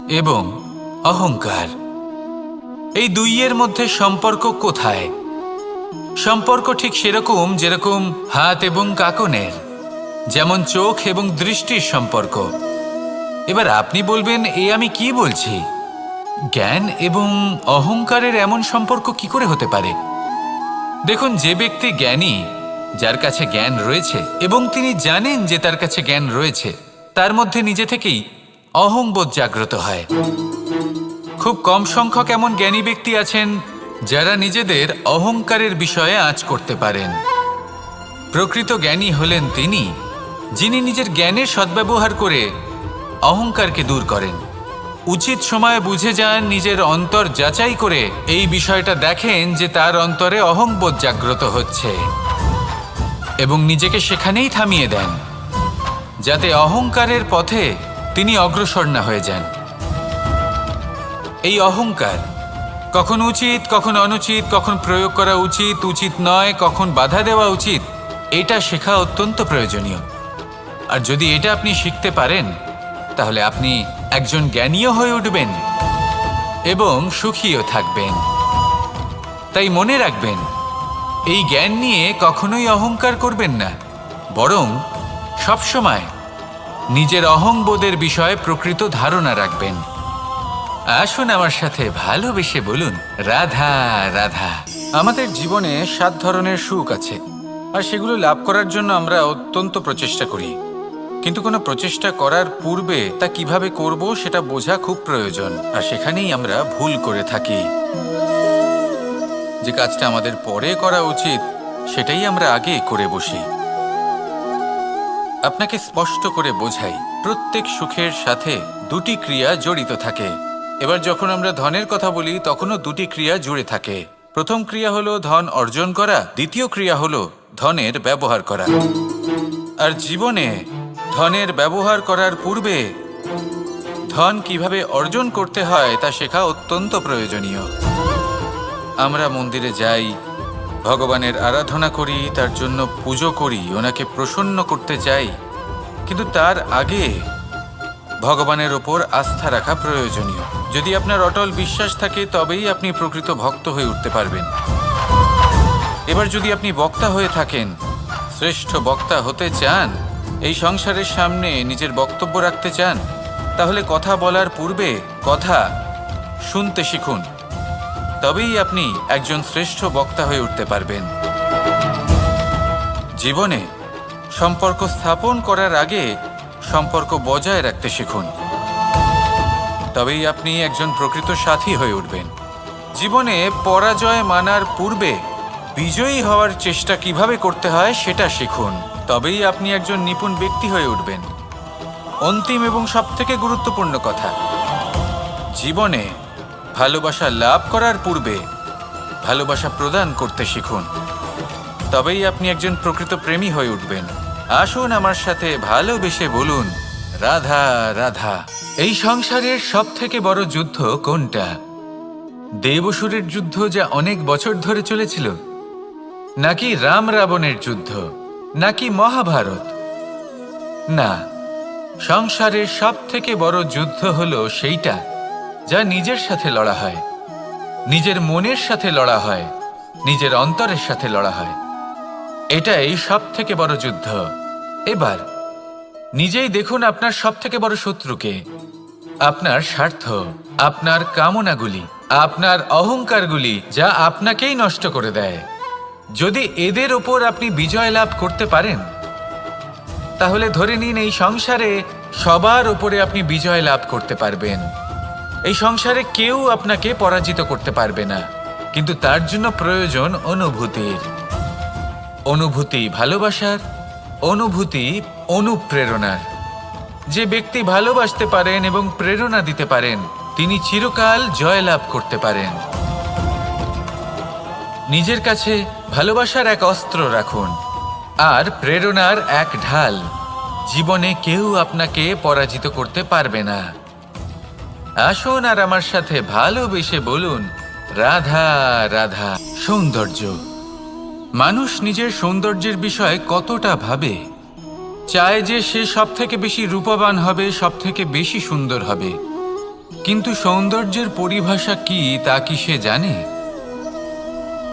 এবং অহংকার, এই দুইয়ের মধ্যে সম্পর্ক কোথায়? সম্পর্ক ঠিক সেরকম যেরকম হাত এবং কাকনের, যেমন চোখ এবং দৃষ্টির সম্পর্ক। এবার আপনি বলবেন, আমি কি বলছি? জ্ঞান এবং অহংকারের এমন সম্পর্ক কি করে হতে পারে? দেখুন, যে ব্যক্তি জ্ঞানী, যার কাছে জ্ঞান রয়েছে এবং তিনি জানেন যে তার কাছে জ্ঞান রয়েছে, তার মধ্যে নিজে থেকেই অহংবোধ জাগ্রত হয়। খুব কম সংখ্যক এমন জ্ঞানী ব্যক্তি আছেন যারা নিজেদের অহংকারের বিষয়ে আঁচ করতে পারেন। প্রকৃত জ্ঞানী হলেন তিনি, যিনি নিজের জ্ঞানের সদ্ব্যবহার করে অহংকারকে দূর করেন। উচিত সময়ে বুঝে যান, নিজের অন্তর যাচাই করে এই বিষয়টা দেখেন যে তার অন্তরে অহংবোধ জাগ্রত হচ্ছে এবং নিজেকে সেখানেই থামিয়ে দেন, যাতে অহংকারের পথে তিনি অগ্রসর না হয়ে যান। এই অহংকার কখন উচিত, কখন অনুচিত, কখন প্রয়োগ করা উচিত, উচিত নয়, কখন বাধা দেওয়া উচিত, এটা শেখা অত্যন্ত প্রয়োজনীয়। আর যদি এটা আপনি শিখতে পারেন, তাহলে আপনি একজন জ্ঞানীও হয়ে উঠবেন এবং সুখীও থাকবেন। তাই মনে রাখবেন, এই জ্ঞান নিয়ে কখনোই অহংকার করবেন না, বরং সবসময় নিজের অহংবোধের বিষয়ে প্রকৃত ধারণা রাখবেন। আসুন আমার সাথে ভালোবেসে বলুন, রাধা রাধা। আমাদের জীবনে 7 ধরনের সুখ আছে, আর সেগুলো লাভ করার জন্য আমরা অত্যন্ত প্রচেষ্টা করি। কিন্তু কোনো প্রচেষ্টা করার পূর্বে তা কিভাবে করব সেটা বোঝা খুব প্রয়োজন, আর সেখানেই আমরা ভুল করে থাকি। যে কাজটা আমাদের পরে করা উচিত, সেটাই আমরা আগে করে বসি। আপনাকে স্পষ্ট করে বোঝাই, প্রত্যেক সুখের সাথে 2টি ক্রিয়া জড়িত থাকে। এবার যখন আমরা ধনের কথা বলি, তখনও 2টি ক্রিয়া জুড়ে থাকে। প্রথম ক্রিয়া হলো ধন অর্জন করা, দ্বিতীয় ক্রিয়া হলো ধনের ব্যবহার করা। আর জীবনে ধনের ব্যবহার করার পূর্বে ধন কিভাবে অর্জন করতে হয় তা শেখা অত্যন্ত প্রয়োজনীয়। আমরা মন্দিরে যাই, ভগবানের আরাধনা করি, তার জন্য পুজো করি, ওনাকে প্রসন্ন করতে চাই, কিন্তু তার আগে ভগবানের ওপর আস্থা রাখা প্রয়োজনীয়। যদি আপনার অটল বিশ্বাস থাকে, তবেই আপনি প্রকৃত ভক্ত হয়ে উঠতে পারবেন। এবার যদি আপনি বক্তা হয়ে থাকেন, শ্রেষ্ঠ বক্তা হতে চান, এই সংসারের সামনে নিজের বক্তব্য রাখতে চান, তাহলে কথা বলার পূর্বে কথা শুনতে শিখুন। তবেই আপনি একজন শ্রেষ্ঠ বক্তা হয়ে উঠতে পারবেন। জীবনে সম্পর্ক স্থাপন করার আগে সম্পর্ক বজায় রাখতে শিখুন, তবেই আপনি একজন প্রকৃত সাথী হয়ে উঠবেন। জীবনে পরাজয় মানার পূর্বে বিজয়ী হওয়ার চেষ্টা কিভাবে করতে হয় সেটা শিখুন, তবেই আপনি একজন নিপুণ ব্যক্তি হয়ে উঠবেন। অন্তিম এবং সবথেকে গুরুত্বপূর্ণ কথা, জীবনে ভালোবাসা লাভ করার পূর্বে ভালোবাসা প্রদান করতে শিখুন, তবেই আপনি একজন প্রকৃত প্রেমী হয়ে উঠবেন। আসুন আমার সাথে ভালোবেসে বলুন, রাধা রাধা। এই সংসারের সবথেকে বড় যুদ্ধ কোনটা? দেব-অসুরের যুদ্ধ, যা অনেক বছর ধরে চলেছিল, নাকি রাম রাবণের যুদ্ধ, নাকি মহাভারত? না, সংসারের সবথেকে বড় যুদ্ধ হলো সেইটা যা নিজের সাথে লড়া হয়, নিজের মনের সাথে লড়া হয়, নিজের অন্তরের সাথে লড়া হয়। এটাই সবথেকে বড় যুদ্ধ। এবার নিজেই দেখুন, আপনার সবথেকে বড় শত্রুকে, আপনার স্বার্থ, আপনার কামনাগুলি, আপনার অহংকারগুলি, যা আপনাকেই নষ্ট করে দেয়। যদি এদের ওপর আপনি বিজয় লাভ করতে পারেন, তাহলে ধরে নিন এই সংসারে সবার ওপরে আপনি বিজয় লাভ করতে পারবেন। এই সংসারে কেউ আপনাকে পরাজিত করতে পারবে না, কিন্তু তার জন্য প্রয়োজন অনুভূতির। অনুভূতি ভালোবাসার, অনুভূতি অনুপ্রেরণার। যে ব্যক্তি ভালোবাসতে পারেন এবং প্রেরণা দিতে পারেন, তিনি চিরকাল জয়লাভ করতে পারেন। নিজের কাছে ভালোবাসার এক অস্ত্র রাখুন আর প্রেরণার এক ঢাল। জীবনে কেউ আপনাকে পরাজিত করতে পারবে না। আসুন আর আমার সাথে ভালোবেসে বলুন, রাধা রাধা। সৌন্দর্য। মানুষ নিজের সৌন্দর্যের বিষয়ে কতটা ভাবে, চায় যে সে সব থেকে বেশি রূপবান হবে, সব থেকে বেশি সুন্দর হবে। কিন্তু সৌন্দর্যের পরিভাষা কি তা কি সে জানে?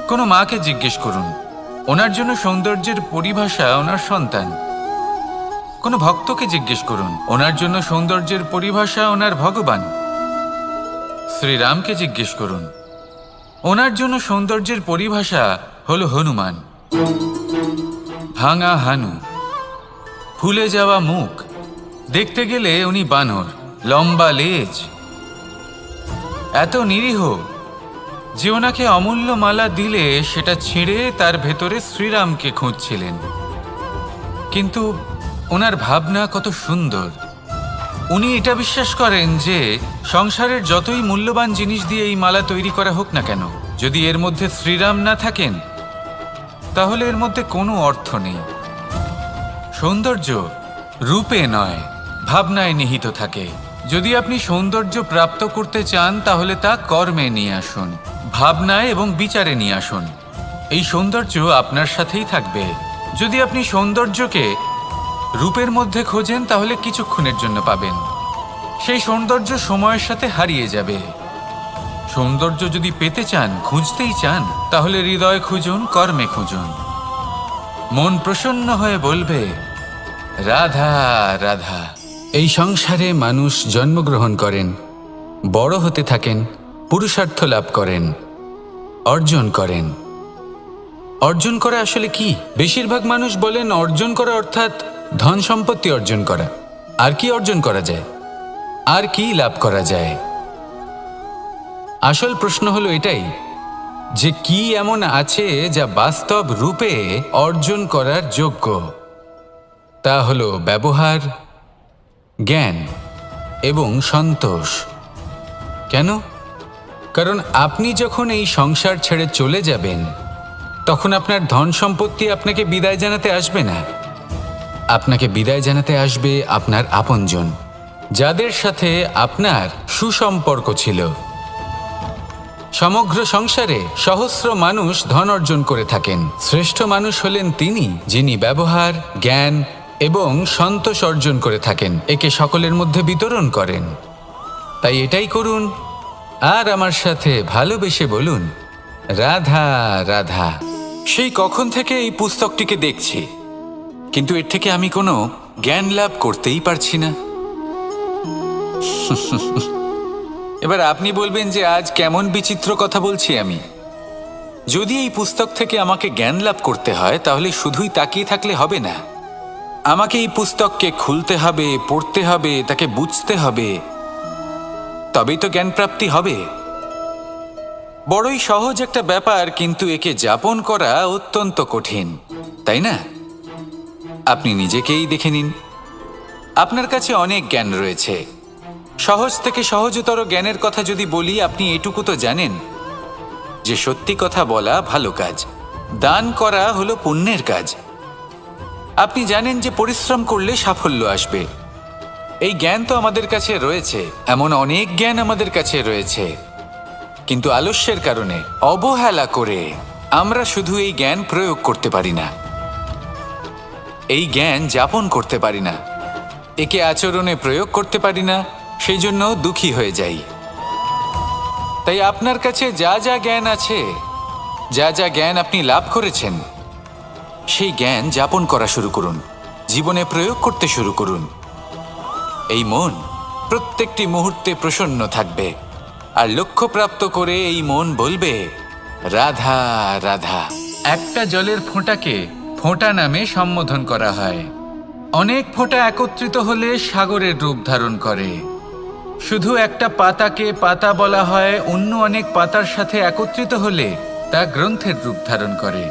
কোনো মাকে জিজ্ঞেস করুন, ওনার জন্য সৌন্দর্যের পরিভাষা ওনার সন্তান। কোনো ভক্তকে জিজ্ঞেস করুন, ওনার জন্য সৌন্দর্যের পরিভাষা ওনার ভগবান। শ্রীরামকে জিজ্ঞেস করুন, ওনার জন্য সৌন্দর্যের পরিভাষা হলো হনুমান। ভাঙা হানু, ফুলে যাওয়া মুখ, দেখতে গেলে উনি বানর, লম্বা লেজ, এত নিরীহ যে ওনাকে অমূল্য মালা দিলে সেটা ছিঁড়ে তার ভেতরে শ্রীরামকে খুঁজছিলেন। কিন্তু ওনার ভাবনা কত সুন্দর। উনি এটা বিশ্বাস করেন যে সংসারের যতই মূল্যবান জিনিস দিয়ে এই মালা তৈরি করা হোক না কেন, যদি এর মধ্যে শ্রীরাম না থাকেন তাহলে এর মধ্যে কোনো অর্থ নেই। সৌন্দর্য রূপে নয়, ভাবনায় নিহিত থাকে। যদি আপনি সৌন্দর্য প্রাপ্ত করতে চান তাহলে তা কর্মে নিয়ে আসুন, ভাবনায় এবং বিচারে নিয়ে আসুন। এই সৌন্দর্য আপনার সাথেই থাকবে। যদি আপনি সৌন্দর্যকে রূপের মধ্যে খোঁজেন তাহলে কিছুক্ষণের জন্য পাবেন, সেই সৌন্দর্য সময়ের সাথে হারিয়ে যাবে। সৌন্দর্য যদি পেতে চান, খুঁজতেই চান, তাহলে হৃদয় খুঁজুন, কর্মে খুঁজুন। মন প্রসন্ন হয়ে বলবে রাধা রাধা। এই সংসারে মানুষ জন্মগ্রহণ করেন, বড় হতে থাকেন, পুরুষার্থ লাভ করেন, অর্জন করেন। অর্জন করা আসলে কি? বেশিরভাগ মানুষ বলেন অর্জন করা অর্থাৎ ধন সম্পত্তি অর্জন করা। আর কি অর্জন করা যায়? আর কি লাভ করা যায়? আসল প্রশ্ন হলো এটাই যে কি এমন আছে যা বাস্তব রূপে অর্জন করার যোগ্য। তা হলো ব্যবহার, জ্ঞান এবং সন্তোষ। কেন? কারণ আপনি যখন এই সংসার ছেড়ে চলে যাবেন তখন আপনার ধন সম্পত্তি আপনাকে বিদায় জানাতে আসবে না। আপনাকে বিদায় জানাতে আসবে আপনার আপনজন, যাদের সাথে আপনার সুসম্পর্ক ছিল। সমগ্র সংসারে সহস্র মানুষ ধন অর্জন করে থাকেন। শ্রেষ্ঠ মানুষ হলেন তিনি যিনি ব্যবহার, জ্ঞান এবং সন্তোষ অর্জন করে থাকেন, একে সকলের মধ্যে বিতরণ করেন। তাই এটাই করুন আর আমার সাথে ভালোবেসে বলুন রাধা রাধা। সেই কখন থেকে এই পুস্তকটিকে দেখছি, কিন্তু এর থেকে আমি কোনো জ্ঞান লাভ করতেই পারছি না। এবার আপনি বলবেন যে আজ কেমন বিচিত্র কথা বলছি আমি। যদি এই পুস্তক থেকে আমাকে জ্ঞান লাভ করতে হয় তাহলে শুধুই তাকিয়ে থাকলে হবে না। আমাকে এই পুস্তককে খুলতে হবে, পড়তে হবে, তাকে বুঝতে হবে, তবেই তো জ্ঞান প্রাপ্তি হবে। বড়ই সহজ একটা ব্যাপার, কিন্তু একে যাপন করা অত্যন্ত কঠিন, তাই না? আপনি নিজেকেই দেখে নিন। আপনার কাছে অনেক জ্ঞান রয়েছে। সহজ থেকে সহজতর জ্ঞানের কথা যদি বলি, আপনি এটুকু তো জানেন যে সত্যি কথা বলা ভালো কাজ, দান করা হলো পুণ্যের কাজ। আপনি জানেন যে পরিশ্রম করলে সাফল্য আসবে। এই জ্ঞান তো আমাদের কাছে রয়েছে, এমন অনেক জ্ঞান আমাদের কাছে রয়েছে, কিন্তু আলস্যের কারণে, অবহেলা করে আমরা শুধু এই জ্ঞান প্রয়োগ করতে পারি না, এই জ্ঞান যাপন করতে পারি না, একে আচরণে প্রয়োগ করতে পারি না। সেই জন্য দুঃখী হয়ে যাই। তাই আপনার কাছে যা যা জ্ঞান আছে, যা যা জ্ঞান আপনি লাভ করেছেন, সেই জ্ঞান যাপন করা শুরু করুন, জীবনে প্রয়োগ করতে শুরু করুন। এই মন প্রত্যেকটি মুহূর্তে প্রসন্ন থাকবে, আর লক্ষ্যপ্রাপ্ত করে এই মন বলবে রাধা রাধা। একটা জলের ফোঁটাকে ফোঁটা নামে সম্বোধন করা হয়। অনেক ফোঁটা একত্রিত হলে সাগরের রূপ ধারণ করে। শুধু একটা পাতাকে পাতা বলা হয়, অন্য অনেক পাতার সাথে একত্রিত হলে তা গ্রন্থের রূপ ধারণ করে।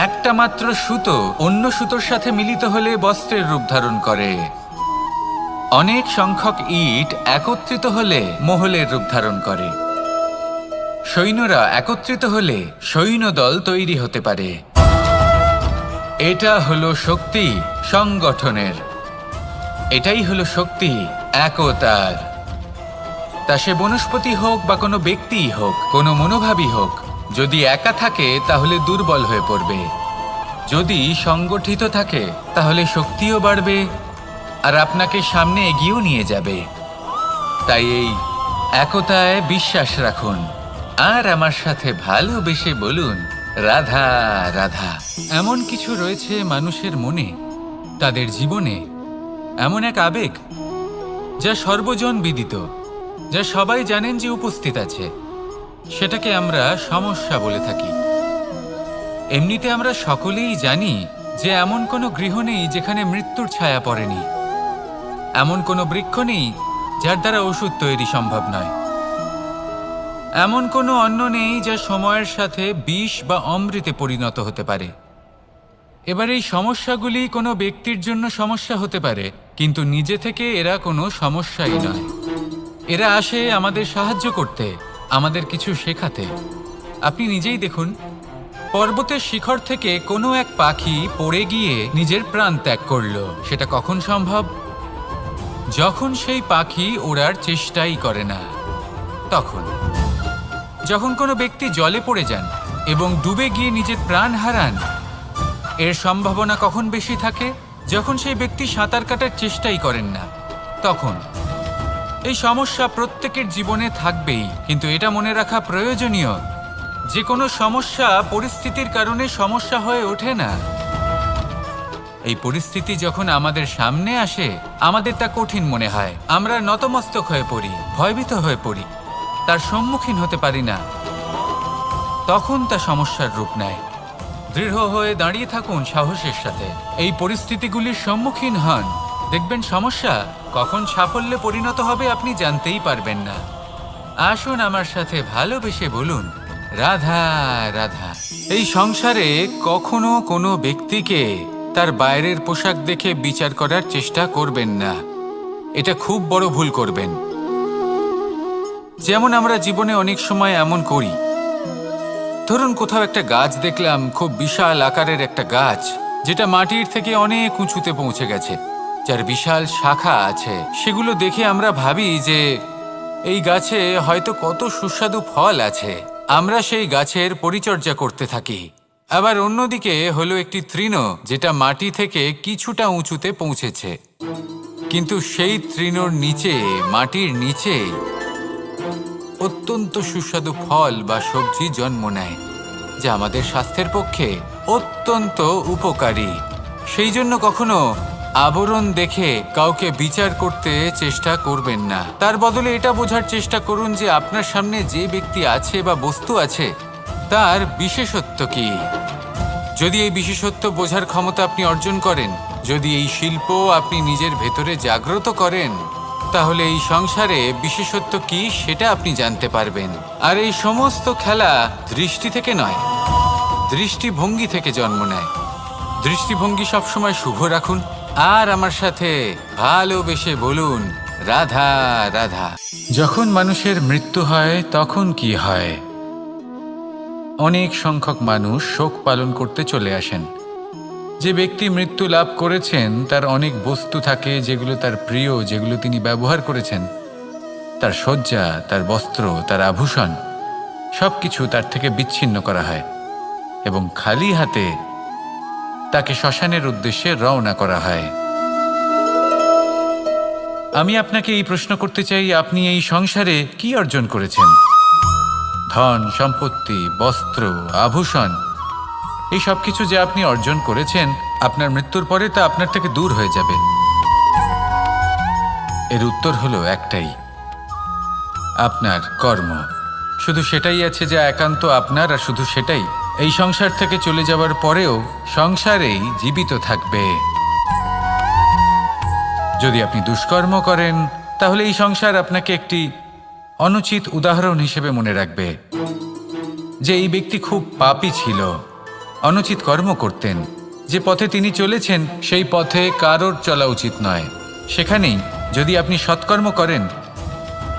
একটা মাত্র সুতো অন্য সুতোর সাথে মিলিত হলে বস্ত্রের রূপ ধারণ করে। অনেক সংখ্যক ইট একত্রিত হলে মহলের রূপ ধারণ করে। সৈন্যরা একত্রিত হলে সৈন্যদল তৈরি হতে পারে। এটা হলো শক্তি সংগঠনের, এটাই হলো শক্তি একতার। তা সে বনস্পতি হোক বা কোনো ব্যক্তিই হোক, কোনো মনোভাবই হোক, যদি একা থাকে তাহলে দুর্বল হয়ে পড়বে। যদি সংগঠিত থাকে তাহলে শক্তিও বাড়বে আর আপনাকে সামনে এগিয়েও নিয়ে যাবে। তাই এই একতায় বিশ্বাস রাখুন আর আমার সাথে ভালোবেসে বলুন রাধা রাধা। এমন কিছু রয়েছে মানুষের মনে, তাদের জীবনে এমন এক আবেগ যা সর্বজন বিদিত, যা সবাই জানেন যে উপস্থিত আছে। সেটাকে আমরা সমস্যা বলে থাকি। এমনিতে আমরা সকলেই জানি যে এমন কোনো গৃহ নেই যেখানে মৃত্যুর ছায়া পড়েনি, এমন কোনো বৃক্ষ নেই যার দ্বারা ওষুধ তৈরি সম্ভব নয়, এমন কোনো অন্ন নেই যা সময়ের সাথে বিষ বা অমৃতে পরিণত হতে পারে। এবার এই সমস্যাগুলি কোনো ব্যক্তির জন্য সমস্যা হতে পারে, কিন্তু নিজে থেকে এরা কোনো সমস্যাই নয়। এরা আসে আমাদের সাহায্য করতে, আমাদের কিছু শেখাতে। আপনি নিজেই দেখুন, পর্বতের শিখর থেকে কোনো এক পাখি পড়ে গিয়ে নিজের প্রাণ ত্যাগ করলো। সেটা কখন সম্ভব? যখন সেই পাখি ওড়ার চেষ্টাই করে না। তখন যখন কোনো ব্যক্তি জলে পড়ে যান এবং ডুবে গিয়ে নিজের প্রাণ হারান, এর সম্ভাবনা কখন বেশি থাকে? যখন সেই ব্যক্তি সাঁতার কাটার চেষ্টাই করেন না। তখন এই সমস্যা প্রত্যেকের জীবনে থাকবেই, কিন্তু এটা মনে রাখা প্রয়োজনীয় যে কোনো সমস্যা পরিস্থিতির কারণে সমস্যা হয়ে ওঠে না। এই পরিস্থিতি যখন আমাদের সামনে আসে, আমাদের তা কঠিন মনে হয়, আমরা নতমস্তক হয়ে পড়ি, ভয়ভীত হয়ে পড়ি, তার সম্মুখীন হতে পারি না। তখন তা সমস্যার রূপ নেয়। দৃঢ় হয়ে দাঁড়িয়ে থাকুন সাহসের সাথে, এই পরিস্থিতিগুলির সম্মুখীন হন। দেখবেন সমস্যা কখন সাফল্যে পরিণত হবে আপনি জানতেই পারবেন না। আসুন আমার সাথে ভালোবেসে বলুন রাধা রাধা। এই সংসারে কখনো কোনো ব্যক্তিকে তার বাইরের পোশাক দেখে বিচার করার চেষ্টা করবেন না। এটা খুব বড় ভুল করবেন। যেমন আমরা জীবনে অনেক সময় এমন করি। ধরুন কোথাও একটা গাছ দেখলাম, খুব বিশাল আকারের একটা গাছ, যেটা মাটির থেকে অনেক উঁচুতে পৌঁছে গেছে, যার বিশাল শাখা আছে। সেগুলো দেখে আমরা ভাবি যে এই গাছে হয়তো কত সুস্বাদু ফল আছে। আমরা সেই গাছের পরিচর্যা করতে থাকি। আবার অন্যদিকে হলো একটি তৃণ, যেটা মাটি থেকে কিছুটা উঁচুতে পৌঁছেছে, কিন্তু সেই তৃণর নিচে, মাটির নিচে অত্যন্ত সুস্বাদু ফল বা সবজি জন্ম নেয়, যা আমাদের স্বাস্থ্যের পক্ষে অত্যন্ত উপকারী। সেই জন্য কখনো আবরণ দেখে কাউকে বিচার করতে চেষ্টা করবেন না। তার বদলে এটা বোঝার চেষ্টা করুন যে আপনার সামনে যে ব্যক্তি আছে বা বস্তু আছে তার বিশেষত্ব কি। যদি এই বিশেষত্ব বোঝার ক্ষমতা আপনি অর্জন করেন, যদি এই শিল্প আপনি নিজের ভেতরে জাগ্রত করেন, তাহলে এই সংসারে বিশেষত্ব কি সেটা আপনি জানতে পারবেন। আর এই সমস্ত খেলা দৃষ্টি থেকে নয়, দৃষ্টিভঙ্গি থেকে জন্ম নেয়। দৃষ্টিভঙ্গি সবসময় শুভ রাখুন আর আমার সাথে ভালোবেসে বলুন রাধা রাধা। যখন মানুষের মৃত্যু হয় তখন কি হয়? অনেক সংখ্যক মানুষ শোক পালন করতে চলে আসেন। যে ব্যক্তি মৃত্যু লাভ করেছেন তার অনেক বস্তু থাকে যেগুলো তার প্রিয়, যেগুলো তিনি ব্যবহার করেছেন। তার শয্যা, তার বস্ত্র, তার আভূষণ সবকিছু তার থেকে বিচ্ছিন্ন করা হয় এবং খালি হাতে তাকে শ্মশানের উদ্দেশ্যে রওনা করা হয়। আমি আপনাকে এই প্রশ্ন করতে চাই, আপনি এই সংসারে কি অর্জন করেছেন? ধন, সম্পত্তি, বস্ত্র, আভূষণ, এই সব কিছু যে আপনি অর্জন করেছেন, আপনার মৃত্যুর পরে তা আপনার থেকে দূর হয়ে যাবে। এর উত্তর হলো একটাই, আপনার কর্ম। শুধু সেটাই আছে যা একান্ত আপনার, আর শুধু সেটাই এই সংসার থেকে চলে যাওয়ার পরেও সংসারেই জীবিত থাকবে। যদি আপনি দুষ্কর্ম করেন তাহলে এই সংসার আপনাকে একটি অনুচিত উদাহরণ হিসেবে মনে রাখবে যে এই ব্যক্তি খুব পাপী ছিল, অনুচিত কর্ম করতেন। যে পথে তিনি চলেছেন সেই পথে কারোর চলা উচিত নয়। সেখানেই যদি আপনি সৎকর্ম করেন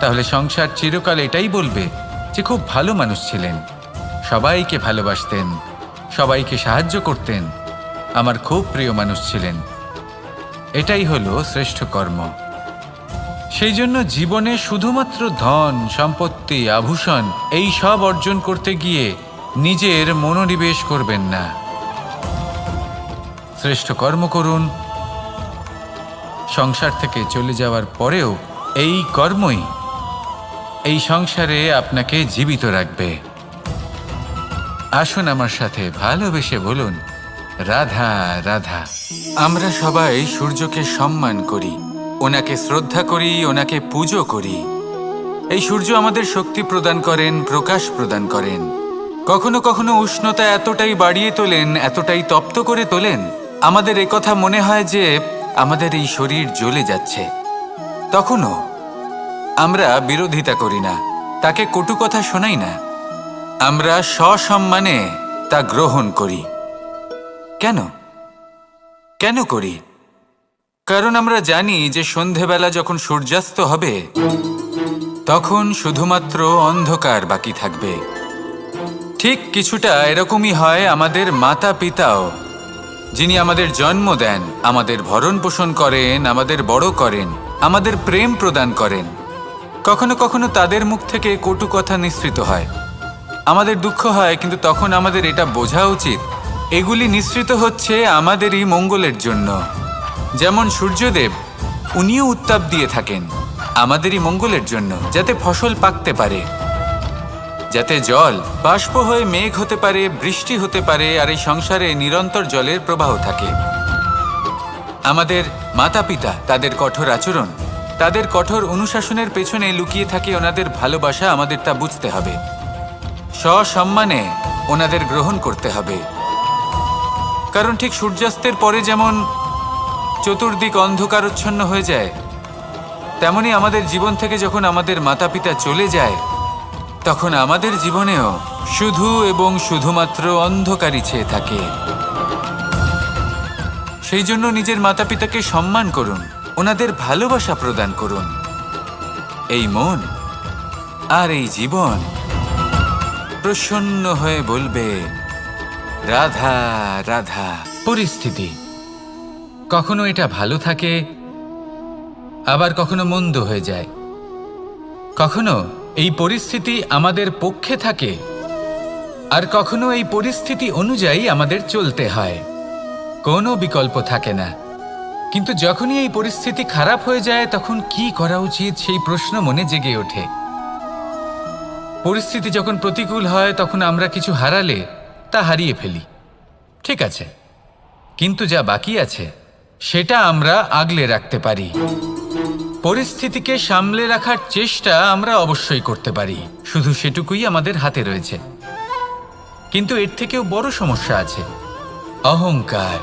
তাহলে সংসার চিরকাল এটাই বলবে যে খুব ভালো মানুষ ছিলেন, সবাইকে ভালোবাসতেন, সবাইকে সাহায্য করতেন, আমার খুব প্রিয় মানুষ ছিলেন। এটাই হলো শ্রেষ্ঠ কর্ম। সেই জন্য জীবনে শুধুমাত্র ধন, সম্পত্তি, আভূষণ এই সব অর্জন করতে গিয়ে নিজের মনোনিবেশ করবেন না। শ্রেষ্ঠ কর্ম করুন। সংসার থেকে চলে যাওয়ার পরেও এই কর্মই এই সংসারে আপনাকে জীবিত রাখবে। আসুন আমার সাথে ভালোবেসে বলুন, রাধা রাধা। আমরা সবাই সূর্যকে সম্মান করি, ওনাকে শ্রদ্ধা করি, ওনাকে পুজো করি। এই সূর্য আমাদের শক্তি প্রদান করেন, প্রকাশ প্রদান করেন। কখনো কখনো উষ্ণতা এতটাই বাড়িয়ে তোলেন, এতটাই তপ্ত করে তোলেন, আমাদের একথা মনে হয় যে আমাদের এই শরীর জ্বলে যাচ্ছে। তখনও আমরা বিরোধিতা করি না, তাকে কটু কথা শোনাই না, আমরা সসম্মানে তা গ্রহণ করি। কেন কেন করি? কারণ আমরা জানি যে সন্ধেবেলা যখন সূর্যাস্ত হবে তখন শুধুমাত্র অন্ধকার বাকি থাকবে। ঠিক কিছুটা এরকমই হয় আমাদের মাতা পিতাও, যিনি আমাদের জন্ম দেন, আমাদের ভরণ পোষণ করেন, আমাদের বড় করেন, আমাদের প্রেম প্রদান করেন। কখনো কখনো তাদের মুখ থেকে কটু কথা নিঃসৃত হয়, আমাদের দুঃখ হয়, কিন্তু তখন আমাদের এটা বোঝা উচিত এগুলি নিঃসৃত হচ্ছে আমাদেরই মঙ্গলের জন্য। যেমন সূর্যদেব, উনিও উত্তাপ দিয়ে থাকেন আমাদেরই মঙ্গলের জন্য, যাতে ফসল পাকতে পারে, যাতে জল বাষ্প হয়ে মেঘ হতে পারে, বৃষ্টি হতে পারে, আর এই সংসারে নিরন্তর জলের প্রবাহ থাকে। আমাদের মাতা পিতা, তাদের কঠোর আচরণ, তাদের কঠোর অনুশাসনের পেছনে লুকিয়ে থাকে ওনাদের ভালোবাসা। আমাদের তা বুঝতে হবে, সসম্মানে ওনাদের গ্রহণ করতে হবে। কারণ ঠিক সূর্যাস্তের পরে যেমন চতুর্দিক অন্ধকারচ্ছন্ন হয়ে যায়, তেমনি আমাদের জীবন থেকে যখন আমাদের মাতা পিতা চলে যায় তখন আমাদের জীবনেও শুধু এবং শুধুমাত্র অন্ধকারই ছেয়ে থাকে। সেই জন্য নিজের মাতা পিতাকে সম্মান করুন, ওনাদের ভালোবাসা প্রদান করুন। এই মন আর এই জীবন প্রসন্ন হয়ে বলবে, রাধা রাধা। পরিস্থিতি কখনো এটা ভালো থাকে, আবার কখনো মন্দ হয়ে যায়। কখনো এই পরিস্থিতি আমাদের পক্ষে থাকে, আর কখনো এই পরিস্থিতি অনুযায়ী আমাদের চলতে হয়। কোনো বিকল্প থাকে না। কিন্তু যখনই এই পরিস্থিতি খারাপ হয়ে যায় তখন কি করা উচিত সেই প্রশ্ন মনে জেগে ওঠে। পরিস্থিতি যখন প্রতিকূল হয় তখন আমরা কিছু হারালে তা হারিয়ে ফেলি, ঠিক আছে, কিন্তু যা বাকি আছে সেটা আমরা আগলে রাখতে পারি। পরিস্থিতিকে সামলে রাখার চেষ্টা আমরা অবশ্যই করতে পারি, শুধু সেটুকুই আমাদের হাতে রয়েছে। কিন্তু এর থেকেও বড় সমস্যা আছে, অহংকার।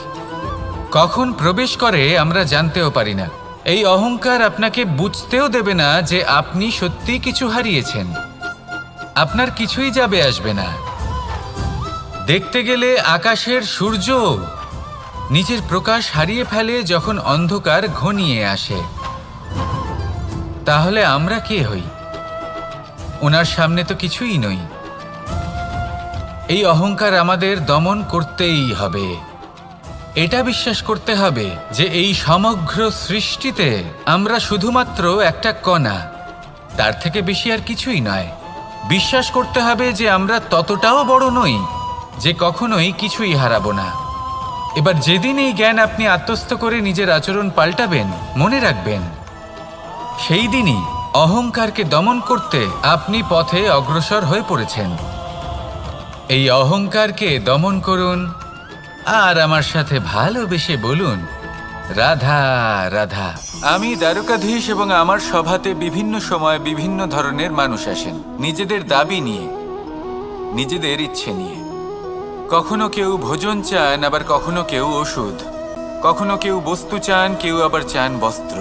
কখন প্রবেশ করে আমরা জানতেও পারি না। এই অহংকার আপনাকে বুঝতেও দেবে না যে আপনি সত্যি কিছু হারিয়েছেন। আপনার কিছুই যাবে আসবে না। দেখতে গেলে আকাশের সূর্য নিজের প্রকাশ হারিয়ে ফেলে যখন অন্ধকার ঘনিয়ে আসে। তাহলে আমরা কে হই? ওনার সামনে তো কিছুই নই। এই অহংকার আমাদের দমন করতেই হবে। এটা বিশ্বাস করতে হবে যে এই সমগ্র সৃষ্টিতে আমরা শুধুমাত্র একটা কণা, তার থেকে বেশি আর কিছুই নয়। বিশ্বাস করতে হবে যে আমরা ততটাও বড় নই যে কখনোই কিছুই হারাবো না। এবার যেদিন এই জ্ঞান আপনি আত্মস্থ করে নিজের আচরণ পাল্টাবেন, মনে রাখবেন সেই দিনই অহংকারকে দমন করতে আপনি পথে অগ্রসর হয়ে পড়েছেন। এই অহংকারকে দমন করুন আর আমার সাথে ভালোবেসে বলুন, রাধা রাধা। আমি দ্বারকাধীশ এবং আমার সভাতে বিভিন্ন সময় বিভিন্ন ধরনের মানুষ আসেন, নিজেদের দাবি নিয়ে, নিজেদের ইচ্ছে নিয়ে। কখনো কেউ ভোজন চান, আবার কখনো কেউ ওষুধ, কখনো কেউ বস্তু চান, কেউ আবার চান বস্ত্র।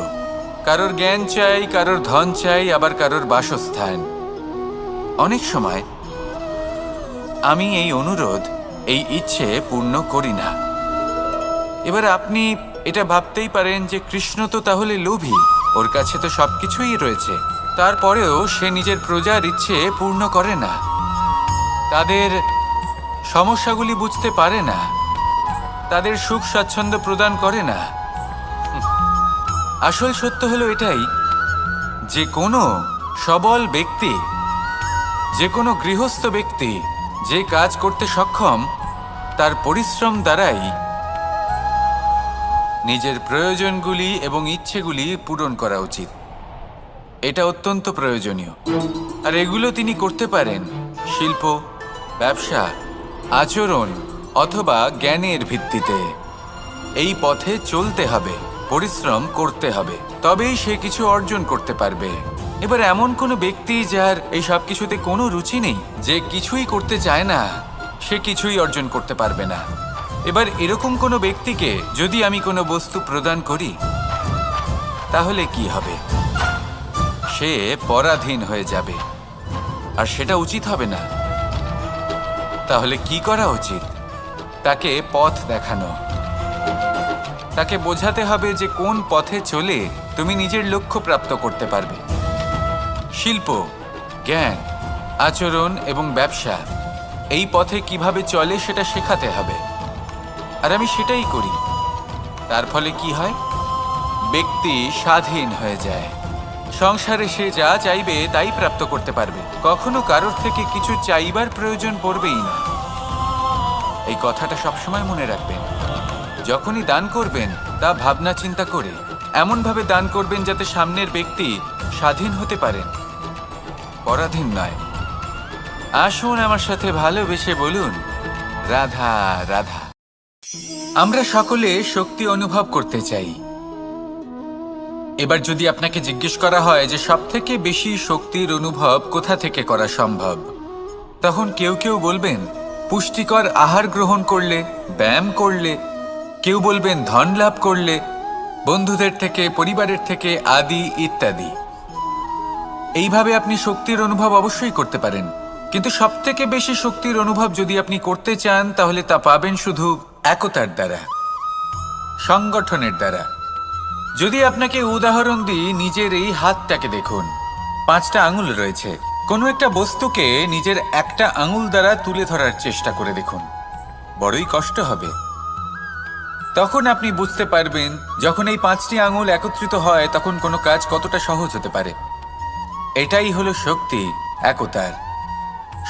কারোর জ্ঞান চাই, কারোর ধন চাই, আবার কারোর বাসস্থান। অনেক সময় আমি এই অনুরোধ, এই ইচ্ছে পূর্ণ করি না। এবার আপনি এটা ভাবতেই পারেন যে কৃষ্ণ তো তাহলে লোভী, ওর কাছে তো সবকিছুই রয়েছে, তারপরেও সে নিজের প্রজার ইচ্ছে পূর্ণ করে না, তাদের সমস্যাগুলি বুঝতে পারে না, তাদের সুখ স্বাচ্ছন্দ্য প্রদান করে না। আসল সত্য হলো এটাই যে কোনো সবল ব্যক্তি, যে কোনো গৃহস্থ ব্যক্তি যে কাজ করতে সক্ষম, তার পরিশ্রম দ্বারাই নিজের প্রয়োজনগুলি এবং ইচ্ছেগুলি পূরণ করা উচিত। এটা অত্যন্ত প্রয়োজনীয়। আর এগুলো তিনি করতে পারেন শিল্প, ব্যবসা, আচরণ অথবা জ্ঞানের ভিত্তিতে। এই পথে চলতে হবে, পরিশ্রম করতে হবে, তবেই সে কিছু অর্জন করতে পারবে। এবার এমন কোনো ব্যক্তি যার এই সব কিছুতে কোনো রুচি নেই, যে কিছুই করতে চায় না, সে কিছুই অর্জন করতে পারবে না। এবার এরকম কোনো ব্যক্তিকে যদি আমি কোনো বস্তু প্রদান করি, তাহলে কি হবে? সে পরাধীন হয়ে যাবে, আর সেটা উচিত হবে না। তাহলে কি করা উচিত? তাকে পথ দেখানো। তাকে বোঝাতে হবে যে কোন পথে চলে তুমি নিজের লক্ষ্য প্রাপ্ত করতে পারবে। শিল্প, জ্ঞান, আচরণ এবং ব্যবসা, এই পথে কিভাবে চলে সেটা শেখাতে হবে। আর আমি সেটাই করি। তার ফলে কি হয়? ব্যক্তি স্বাধীন হয়ে যায়। সংসারে সে যা চাইবে তাই প্রাপ্ত করতে পারবে। কখনো কারোর থেকে কিছু চাইবার প্রয়োজন পড়বেই না। এই কথাটা সবসময় মনে রাখবেন। যখনই দান করবেন তা ভাবনা চিন্তা করে এমনভাবে দান করবেন যাতে সামনের ব্যক্তি স্বাধীন হতে পারেন, পরাধীন নয়। আসুন আমার সাথে ভালোবেসে বলুন, রাধা রাধা। আমরা সকলে শক্তি অনুভব করতে চাই। এবার যদি আপনাকে জিজ্ঞেস করা হয় যে সবথেকে বেশি শক্তির অনুভব কোথা থেকে করা সম্ভব, তখন কেউ কেউ বলবেন পুষ্টিকর আহার গ্রহণ করলে, ব্যায়াম করলে, কেউ বলবেন ধন লাভ করলে, বন্ধুদের থেকে, পরিবারের থেকে, আদি ইত্যাদি। এইভাবে আপনি শক্তির অনুভব অবশ্যই করতে পারেন, কিন্তু সবথেকে বেশি শক্তির অনুভব যদি আপনি করতে চান, তাহলে তা পাবেন শুধু একতার দ্বারা, সংগঠনের দ্বারা। যদি আপনাকে উদাহরণ দিই, নিজের এই হাতটাকে দেখুন। 5টা আঙুল রয়েছে। কোনো একটা বস্তুকে নিজের একটা আঙুল দ্বারা তুলে ধরার চেষ্টা করে দেখুন, বড়ই কষ্ট হবে। তখন আপনি বুঝতে পারবেন যখন এই 5টি আঙুল একত্রিত হয় তখন কোনো কাজ কতটা সহজ হতে পারে। এটাই হলো শক্তি, একতার।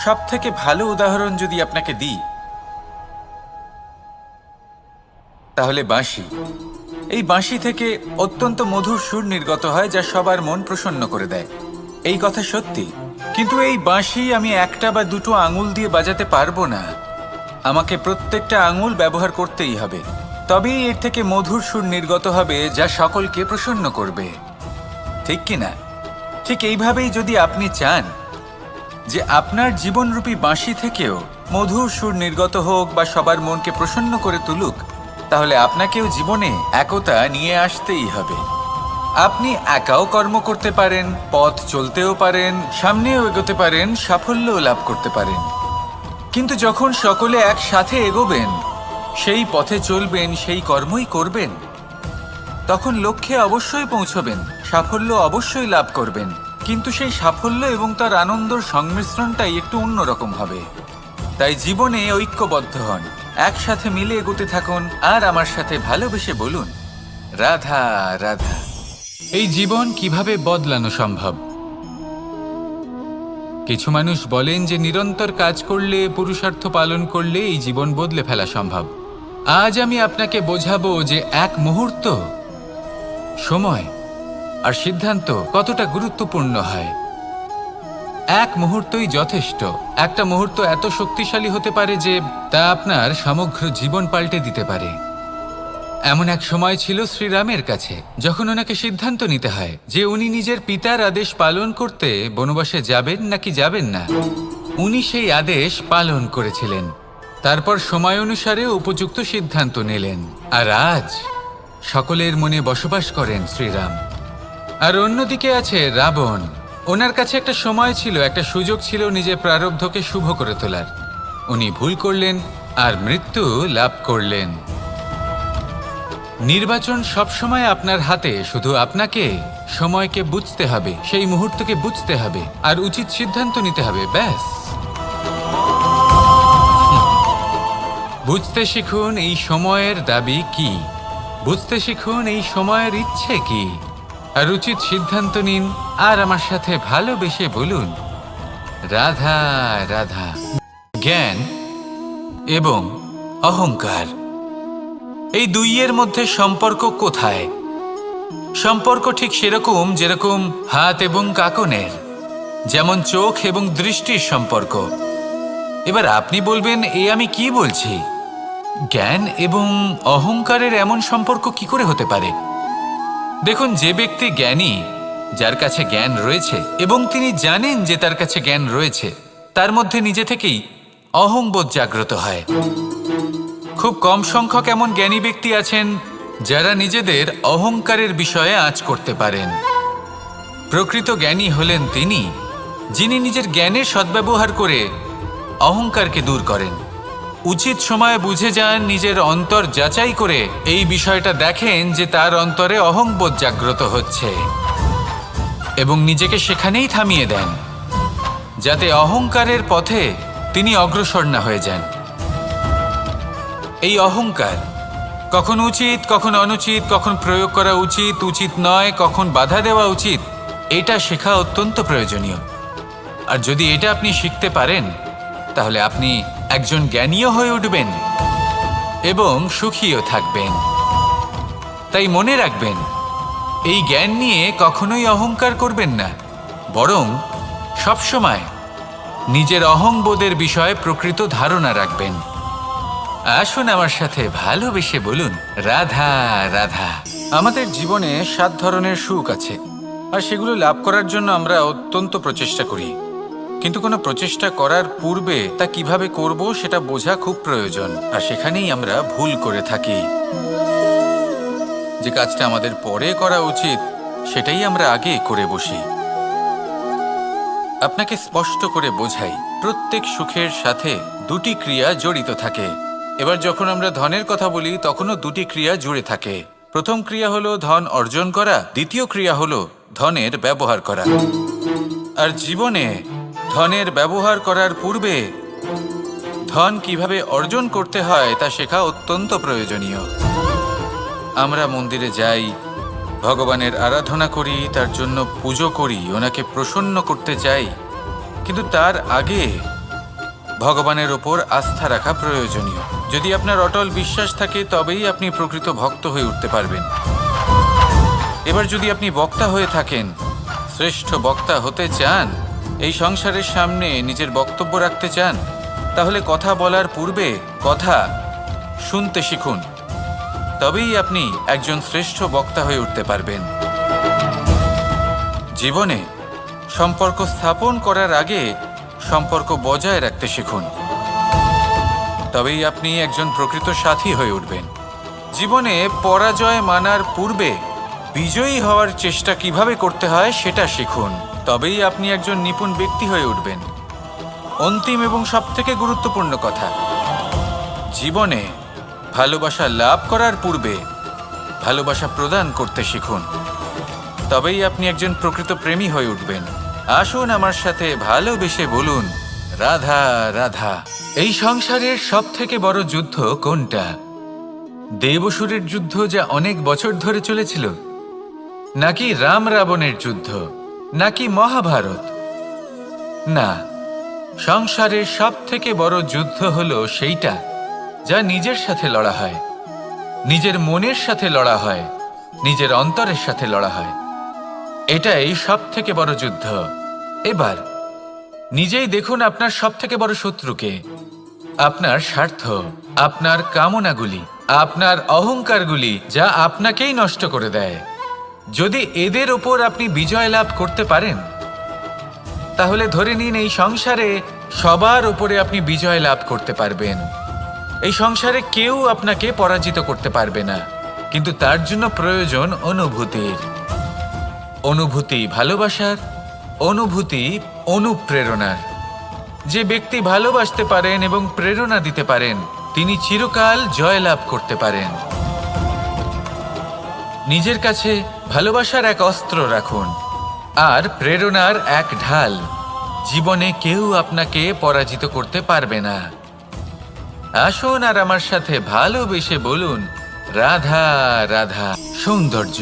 সবথেকে ভালো উদাহরণ যদি আপনাকে দিই, তাহলে বাঁশি। এই বাঁশি থেকে অত্যন্ত মধুর সুর নির্গত হয় যা সবার মন প্রসন্ন করে দেয়। এই কথা সত্যি। কিন্তু এই বাঁশি আমি একটা বা দুটো আঙুল দিয়ে বাজাতে পারবো না। আমাকে প্রত্যেকটা আঙুল ব্যবহার করতেই হবে, তবেই এর থেকে মধুর সুর নির্গত হবে যা সকলকে প্রসন্ন করবে। ঠিক কি না? ঠিক এইভাবেই যদি আপনি চান যে আপনার জীবনরূপী বাঁশি থেকেও মধুর সুর নির্গত হোক বা সবার মনকে প্রসন্ন করে তুলুক, তাহলে আপনাকেও জীবনে একতা নিয়ে আসতেই হবে। আপনি একাও কর্ম করতে পারেন, পথ চলতেও পারেন, সামনেও এগোতে পারেন, সাফল্যও লাভ করতে পারেন। কিন্তু যখন সকলে একসাথে এগোবেন, সেই পথে চলবেন, সেই কর্মই করবেন, তখন লক্ষ্যে অবশ্যই পৌঁছবেন, সাফল্য অবশ্যই লাভ করবেন। কিন্তু সেই সাফল্য এবং তার আনন্দর সংমিশ্রণটাই একটু অন্যরকম হবে। তাই জীবনে ঐক্যবদ্ধ হন, একসাথে মিলে এগোতে থাকুন, আর আমার সাথে ভালোবেসে বলুন, রাধা রাধা। এই জীবন কিভাবে বদলানো সম্ভব? কিছু মানুষ বলেন যে নিরন্তর কাজ করলে, পুরুষার্থ পালন করলে এই জীবন বদলে ফেলা সম্ভব। আজ আমি আপনাকে বোঝাবো যে এক মুহূর্ত, সময় আর সিদ্ধান্ত কতটা গুরুত্বপূর্ণ হয়। এক মুহূর্তই যথেষ্ট। একটা মুহূর্ত এত শক্তিশালী হতে পারে যে তা আপনার সমগ্র জীবন পাল্টে দিতে পারে। এমন এক সময় ছিল শ্রীরামের কাছে, যখন ওনাকে সিদ্ধান্ত নিতে হয় যে উনি নিজের পিতার আদেশ পালন করতে বনবাসে যাবেন নাকি যাবেন না। উনি সেই আদেশ পালন করেছিলেন। তারপর সময় অনুসারে উপযুক্ত সিদ্ধান্ত নিলেন। আর আজ সকলের মনে বসবাস করেন শ্রীরাম। আর অন্যদিকে আছে রাবণ। ওনার কাছে একটা সময় ছিল, একটা সুযোগ ছিল নিজের প্রারব্ধকে শুভ করে তোলার। উনি ভুল করলেন আর মৃত্যু লাভ করলেন। নির্বাচন সবসময় আপনার হাতে, শুধু আপনাকে সময়কে বুঝতে হবে, সেই মুহূর্তকে বুঝতে হবে আর উচিত সিদ্ধান্ত নিতে হবে, ব্যাস। বুঝতে শিখুন এই সময়ের দাবি কি, বুঝতে শিখুন এই সময়ের ইচ্ছে কি, আর উচিত সিদ্ধান্ত নিন। আর আমার সাথে ভালোবেসে বলুন, রাধা রাধা। জ্ঞান এবং অহংকার, এই দুইয়ের মধ্যে সম্পর্ক কোথায়? সম্পর্ক ঠিক সেরকম যেরকম হাত এবং কাকনের, যেমন চোখ এবং দৃষ্টির সম্পর্ক। এবার আপনি বলবেন, আমি কি বলছি? জ্ঞান এবং অহংকারের এমন সম্পর্ক কি করে হতে পারে? দেখুন, যে ব্যক্তি জ্ঞানী, যার কাছে জ্ঞান রয়েছে এবং তিনি জানেন যে তার কাছে জ্ঞান রয়েছে, তার মধ্যে নিজে থেকেই অহংবোধ জাগ্রত হয়। খুব কম সংখ্যক এমন জ্ঞানী ব্যক্তি আছেন যারা নিজেদের অহংকারের বিষয়ে আঁচ করতে পারেন। প্রকৃত জ্ঞানী হলেন তিনি, যিনি নিজের জ্ঞানের সদ্ব্যবহার করে অহংকারকে দূর করেন। উচিত সময়ে বুঝে যান, নিজের অন্তর যাচাই করে এই বিষয়টা দেখেন যে তার অন্তরে অহংবোধ জাগ্রত হচ্ছে এবং নিজেকে সেখানেই থামিয়ে দেন, যাতে অহংকারের পথে তিনি অগ্রসর না হয়ে যান। এই অহংকার কখন উচিত, কখন অনুচিত, কখন প্রয়োগ করা উচিত, উচিত নয়, কখন বাধা দেওয়া উচিত, এটা শেখা অত্যন্ত প্রয়োজনীয়। আর যদি এটা আপনি শিখতে পারেন, তাহলে আপনি একজন জ্ঞানীও হয়ে উঠবেন এবং সুখীও থাকবেন। তাই মনে রাখবেন, এই জ্ঞান নিয়ে কখনোই অহংকার করবেন না, বরং সবসময় নিজের অহংবোধের বিষয়ে প্রকৃত ধারণা রাখবেন। আসুন আমার সাথে ভালোবেসে বলুন, রাধা রাধা। আমাদের জীবনে 7 ধরনের সুখ আছে, আর সেগুলো লাভ করার জন্য আমরা অত্যন্ত প্রচেষ্টা করি। কিন্তু কোনো প্রচেষ্টা করার পূর্বে তা কিভাবে করব সেটা বোঝা খুব প্রয়োজন, আর সেখানেই আমরা ভুল করে থাকি। যে কাজটা আমাদের পরে করা উচিত, সেটাই আমরা আগে করে বসি। আপনাকে স্পষ্ট করে বোঝাই, প্রত্যেক সুখের সাথে 2টি ক্রিয়া জড়িত থাকে। এবার যখন আমরা ধনের কথা বলি, তখনও 2টি ক্রিয়া জুড়ে থাকে। প্রথম ক্রিয়া হলো ধন অর্জন করা, দ্বিতীয় ক্রিয়া হলো ধনের ব্যবহার করা। আর জীবনে ধনের ব্যবহার করার পূর্বে ধন কিভাবে অর্জন করতে হয় তা শেখা অত্যন্ত প্রয়োজনীয়। আমরা মন্দিরে যাই, ভগবানের আরাধনা করি, তার জন্য পুজো করি, ওনাকে প্রসন্ন করতে চাই, কিন্তু তার আগে ভগবানের ওপর আস্থা রাখা প্রয়োজনীয়। যদি আপনার অটল বিশ্বাস থাকে, তবেই আপনি প্রকৃত ভক্ত হয়ে উঠতে পারবেন। এবার যদি আপনি বক্তা হয়ে থাকেন, শ্রেষ্ঠ বক্তা হতে চান, এই সংসারের সামনে নিজের বক্তব্য রাখতে চান, তাহলে কথা বলার পূর্বে কথা শুনতে শিখুন। তবেই আপনি একজন শ্রেষ্ঠ বক্তা হয়ে উঠতে পারবেন। জীবনে সম্পর্ক স্থাপন করার আগে সম্পর্ক বজায় রাখতে শিখুন। তবেই আপনি একজন প্রকৃত সাথী হয়ে উঠবেন। জীবনে পরাজয় মানার পূর্বে বিজয়ী হওয়ার চেষ্টা কিভাবে করতে হয় সেটা শিখুন। তবেই আপনি একজন নিপুণ ব্যক্তি হয়ে উঠবেন। অন্তিম এবং সবথেকে গুরুত্বপূর্ণ কথা, জীবনে ভালোবাসা লাভ করার পূর্বে ভালোবাসা প্রদান করতে শিখুন। তবেই আপনি একজন প্রকৃত প্রেমী হয়ে উঠবেন। আসুন আমার সাথে ভালোবেসে বলুন, রাধা রাধা। এই সংসারের সবথেকে বড় যুদ্ধ কোনটা? দেব-অসুরের যুদ্ধ, যা অনেক বছর ধরে চলেছিল, নাকি রাম রাবণের যুদ্ধ, নাকি মহাভারত? না, সংসারের সবথেকে বড় যুদ্ধ হলো সেইটা যা নিজের সাথে লড়া হয়, নিজের মনের সাথে লড়া হয়, নিজের অন্তরের সাথে লড়া হয়। এটাই সবথেকে বড় যুদ্ধ। এবার নিজেই দেখুন আপনার সবথেকে বড় শত্রুকে। আপনার স্বার্থ, আপনার কামনাগুলি, আপনার অহংকারগুলি, যা আপনাকেই নষ্ট করে দেয়। যদি এদের ওপর আপনি বিজয় লাভ করতে পারেন, তাহলে ধরে নিন এই সংসারে সবার উপরে আপনি বিজয় লাভ করতে পারবেন। এই সংসারে কেউ আপনাকে পরাজিত করতে পারবে না। কিন্তু তার জন্য প্রয়োজন অনুভূতির। অনুভূতি ভালোবাসার, অনুভূতি অনুপ্রেরণার। যে ব্যক্তি ভালোবাসতে পারেন এবং প্রেরণা দিতে পারেন, তিনি চিরকাল জয়লাভ করতে পারেন। নিজের কাছে ভালোবাসার এক অস্ত্র রাখুন আর প্রেরণার এক ঢাল। জীবনে কেউ আপনাকে পরাজিত করতে পারবে না। আসুন আর আমার সাথে ভালোবেসে বলুন, রাধা রাধা। সৌন্দর্য।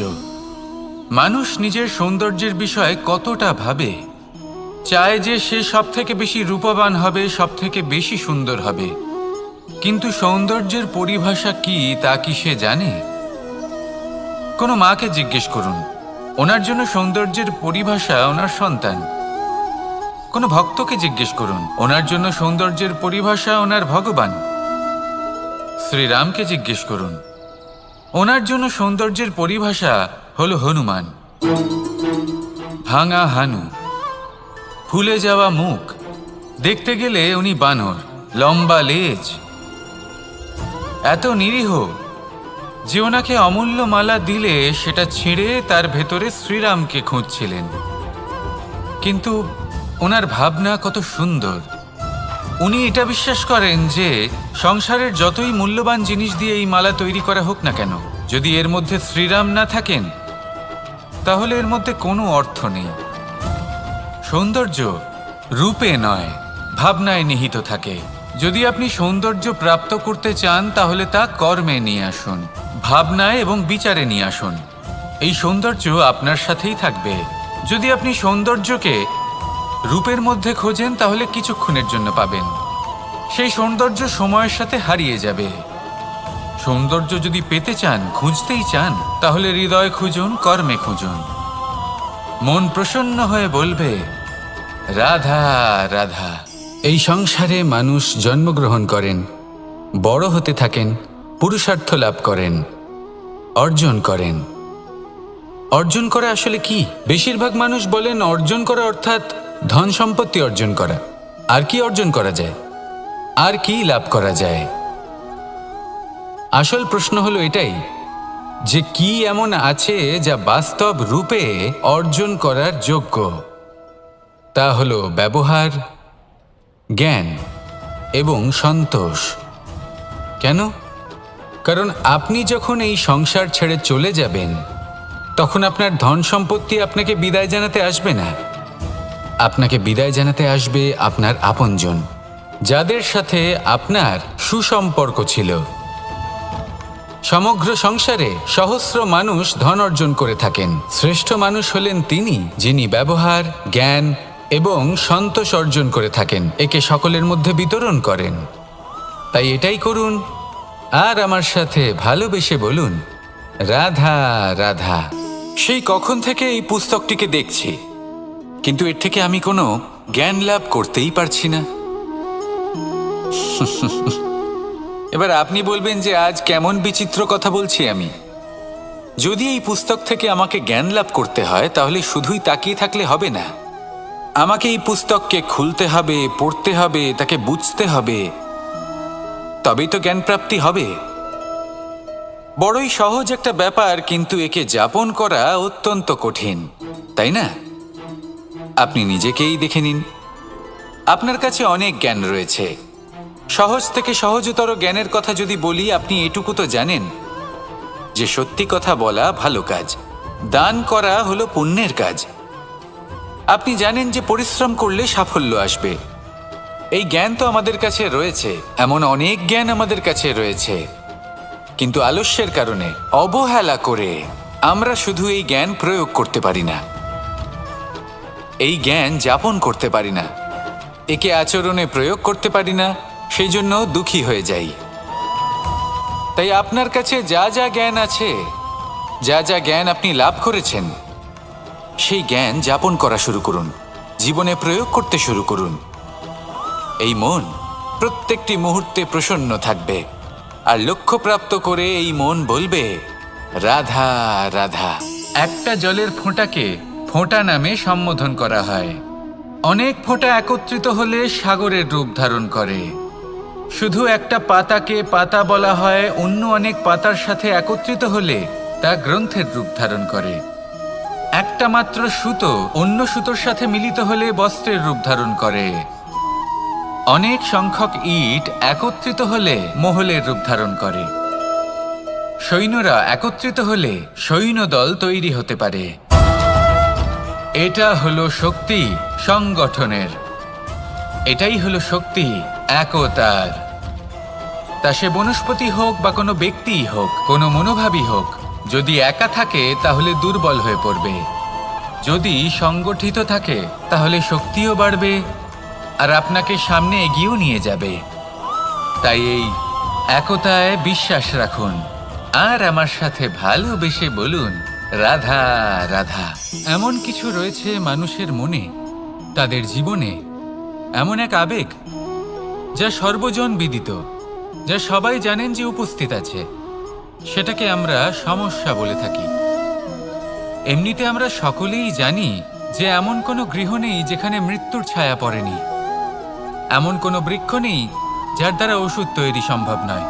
মানুষ নিজের সৌন্দর্যের বিষয়ে কতটা ভাবে, চায় যে সে সব থেকে বেশি রূপবান হবে, সব থেকে বেশি সুন্দর হবে। কিন্তু সৌন্দর্যের পরিভাষা কি তা কি সে জানে? কোনো মাকে জিজ্ঞেস করুন, ওনার জন্য সৌন্দর্যের পরিভাষা ওনার সন্তান। কোনো ভক্তকে জিজ্ঞেস করুন, ওনার জন্য সৌন্দর্যের পরিভাষা ওনার ভগবান। শ্রীরামকে জিজ্ঞেস করুন, ওনার জন্য সৌন্দর্যের পরিভাষা হলো হনুমান। ভাঙা হানু, ফুলে যাওয়া মুখ, দেখতে গেলে উনি বানর, লম্বা লেজ, এত নিরীহ যে ওনাকে অমূল্য মালা দিলে সেটা ছিঁড়ে তার ভেতরে শ্রীরামকে খুঁজছিলেন। কিন্তু ওনার ভাবনা কত সুন্দর। উনি এটা বিশ্বাস করেন যে সংসারের যতই মূল্যবান জিনিস দিয়ে এই মালা তৈরি করা হোক না কেন, যদি এর মধ্যে শ্রীরাম না থাকেন তাহলে এর মধ্যে কোনো অর্থ নেই। সৌন্দর্য রূপে নয়, ভাবনায় নিহিত থাকে। যদি আপনি সৌন্দর্য প্রাপ্ত করতে চান তাহলে তা কর্মে নিয়ে আসুন, ভাবনায় এবং বিচারে নিয়ে আসুন। এই সৌন্দর্য আপনার সাথেই থাকবে। যদি আপনি সৌন্দর্যকে রূপের মধ্যে খোঁজেন তাহলে কিছুক্ষণের জন্য পাবেন, সেই সৌন্দর্য সময়ের সাথে হারিয়ে যাবে। সৌন্দর্য যদি পেতে চান, খুঁজতেই চান, তাহলে হৃদয় খুঁজুন, কর্মে খুঁজুন। মন প্রসন্ন হয়ে বলবে রাধা রাধা। এই সংসারে মানুষ জন্মগ্রহণ করেন, বড় হতে থাকেন, পুরুষার্থ লাভ করেন, অর্জন করেন। অর্জন করা আসলে কি? বেশিরভাগ মানুষ বলেন অর্জন করা অর্থাৎ ধন সম্পত্তি অর্জন করা। আর কি অর্জন করা যায়? আর কি লাভ করা যায়? আসল প্রশ্ন হলো এটাই যে কি এমন আছে যা বাস্তব রূপে অর্জন করার যোগ্য। তা হলো ব্যবহার, জ্ঞান এবং সন্তোষ। কেন? কারণ আপনি যখন এই সংসার ছেড়ে চলে যাবেন তখন আপনার ধন সম্পত্তি আপনাকে বিদায় জানাতে আসবে না। আপনাকে বিদায় জানাতে আসবে আপনার আপনজন, যাদের সাথে আপনার সুসম্পর্ক ছিল। সমগ্র সংসারে সহস্র মানুষ ধন অর্জন করে থাকেন। শ্রেষ্ঠ মানুষ হলেন তিনি যিনি ব্যবহার, জ্ঞান এবং সন্তোষ অর্জন করে থাকেন, একে সকলের মধ্যে বিতরণ করেন। তাই এটাই করুন আর আমার সাথে ভালোবেসে বলুন রাধা রাধা। সেই কখন থেকে এই পুস্তকটিকে দেখছি, কিন্তু এর থেকে আমি কোনো জ্ঞান লাভ করতেই পারছি না। এবার আপনি বলবেন যে আজ কেমন বিচিত্র কথা বলছি আমি। যদি এই পুস্তক থেকে আমাকে জ্ঞান লাভ করতে হয় তাহলে শুধুই তাকিয়ে থাকলে হবে না। আমাকে এই পুস্তককে খুলতে হবে, পড়তে হবে, তাকে বুঝতে হবে, তবেই তো জ্ঞান প্রাপ্তি হবে। বড়ই সহজ একটা ব্যাপার, কিন্তু একে যাপন করা অত্যন্ত কঠিন, তাই না? আপনি নিজেকেই দেখে নিন। আপনার কাছে অনেক জ্ঞান রয়েছে। সহজ থেকে সহজতর জ্ঞানের কথা যদি বলি, আপনি এটুকু তো জানেন যে সত্যি কথা বলা ভালো কাজ, দান করা হলো পুণ্যের কাজ। আপনি জানেন যে পরিশ্রম করলে সাফল্য আসবে। এই জ্ঞান তো আমাদের কাছে রয়েছে, এমন অনেক জ্ঞান আমাদের কাছে রয়েছে, কিন্তু আলস্যের কারণে, অবহেলা করে আমরা শুধু এই জ্ঞান প্রয়োগ করতে পারি না, এই জ্ঞান যাপন করতে পারি না, একে আচরণে প্রয়োগ করতে পারি না। সেই জন্য দুঃখী হয়ে যাই। তাই আপনার কাছে যা যা জ্ঞান আছে, যা যা জ্ঞান আপনি লাভ করেছেন, সেই জ্ঞান যাপন করা শুরু করুন, জীবনে প্রয়োগ করতে শুরু করুন। এই মন প্রত্যেকটি মুহূর্তে প্রসন্ন থাকবে, আর লক্ষ্যপ্রাপ্ত করে এই মন বলবে রাধা রাধা। একটা জলের ফোঁটাকে ফোঁটা নামে সম্বোধন করা হয়। অনেক ফোঁটা একত্রিত হলে সাগরের রূপ ধারণ করে। শুধু একটা পাতাকে পাতা বলা হয়, অন্য অনেক পাতার সাথে একত্রিত হলে তা গ্রন্থের রূপ ধারণ করে। একটা মাত্র সুতো অন্য সুতোর সাথে মিলিত হলে বস্ত্রের রূপ ধারণ করে। অনেক সংখ্যক ইট একত্রিত হলে মহলের রূপ ধারণ করে। সৈন্যরা একত্রিত হলে সৈন্যদল তৈরি হতে পারে। এটা হলো শক্তি সংগঠনের, এটাই হলো শক্তি একতার। তা সে বনস্পতি হোক বা কোনো ব্যক্তিই হোক, কোনো মনোভাবই হোক, যদি একা থাকে তাহলে দুর্বল হয়ে পড়বে। যদি সংগঠিত থাকে তাহলে শক্তিও বাড়বে আর আপনাকে সামনে এগিয়েও নিয়ে যাবে। তাই এই একতায় বিশ্বাস রাখুন, আর আমার সাথে ভালোবেসে বলুন, রাধা রাধা। এমন কিছু রয়েছে মানুষের মনে, তাদের জীবনে, এমন এক আবেগ যা সর্বজন বিদিত, যা সবাই জানেন যে উপস্থিত আছে। সেটাকে আমরা সমস্যা বলে থাকি। এমনিতে আমরা সকলেই জানি যে এমন কোনো গৃহ নেই যেখানে মৃত্যুর ছায়া পড়েনি, এমন কোনো বৃক্ষ নেই যার দ্বারা ওষুধ তৈরি সম্ভব নয়,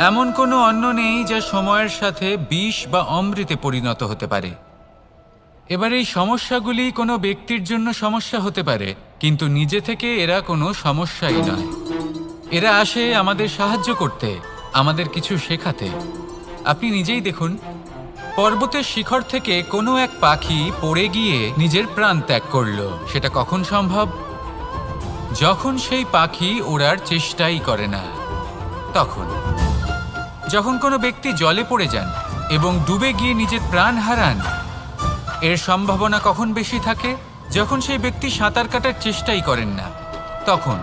এমন কোনো অন্ন নেই যা সময়ের সাথে বিষ বা অমৃতে পরিণত হতে পারে। এবার এই সমস্যাগুলি কোনো ব্যক্তির জন্য সমস্যা হতে পারে, কিন্তু নিজে থেকে এরা কোনো সমস্যাই নয়। এরা আসে আমাদের সাহায্য করতে, আমাদের কিছু শেখাতে। আপনি নিজেই দেখুন, পর্বতের শিখর থেকে কোনো এক পাখি পড়ে গিয়ে নিজের প্রাণ ত্যাগ করলো। সেটা কখন সম্ভব? যখন সেই পাখি ওড়ার চেষ্টাই করে না। তখন যখন কোনো ব্যক্তি জলে পড়ে যান এবং ডুবে গিয়ে নিজের প্রাণ হারান, এর সম্ভাবনা কখন বেশি থাকে? যখন সেই ব্যক্তি সাঁতার কাটার চেষ্টাই করেন না। তখন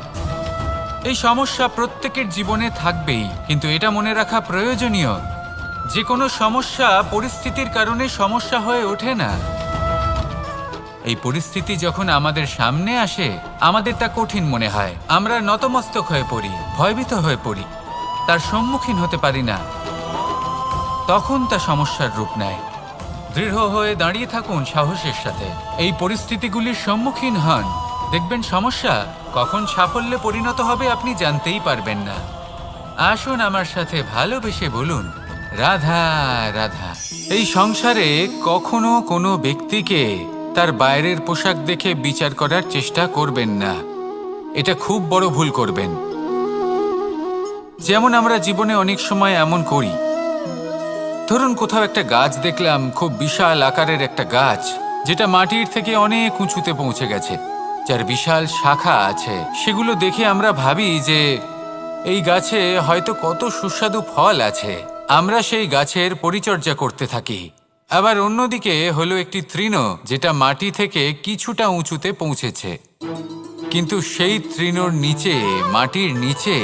এই সমস্যা প্রত্যেকের জীবনে থাকবেই, কিন্তু এটা মনে রাখা প্রয়োজনীয় যে কোনো সমস্যা পরিস্থিতির কারণে সমস্যা হয়ে ওঠে না। এই পরিস্থিতি যখন আমাদের সামনে আসে, আমাদের তা কঠিন মনে হয়। আমরা নতমস্তক হয়ে পড়ি, ভয়ভীত হয়ে পড়ি, তার সম্মুখীন হতে পারি না। তখন তা সমস্যার রূপ নেয়। দৃঢ় হয়ে দাঁড়িয়ে থাকুন সাহসের সাথে, এই পরিস্থিতিগুলির সম্মুখীন হন। দেখবেন সমস্যা কখন সাফল্যে পরিণত হবে আপনি জানতেই পারবেন না। আসুন আমার সাথে ভালোবেসে বলুন, রাধা রাধা। এই সংসারে কখনো কোনো ব্যক্তিকে তার বাইরের পোশাক দেখে বিচার করার চেষ্টা করবেন না। এটা খুব বড় ভুল করবেন। যেমন আমরা জীবনে অনেক সময় এমন করি। ধরুন কোথাও একটা গাছ দেখলাম, খুব বিশাল আকারের একটা গাছ, যেটা মাটির থেকে অনেক উঁচুতে পৌঁছে গেছে, যার বিশাল শাখা আছে। সেগুলো দেখে আমরা ভাবি যে এই গাছে হয়তো কত সুস্বাদু ফল আছে। আমরা সেই গাছের পরিচর্যা করতে থাকি। আবার অন্যদিকে হলো একটি তৃণ, যেটা মাটি থেকে কিছুটা উঁচুতে পৌঁছেছে, কিন্তু সেই তৃণর নিচে, মাটির নিচে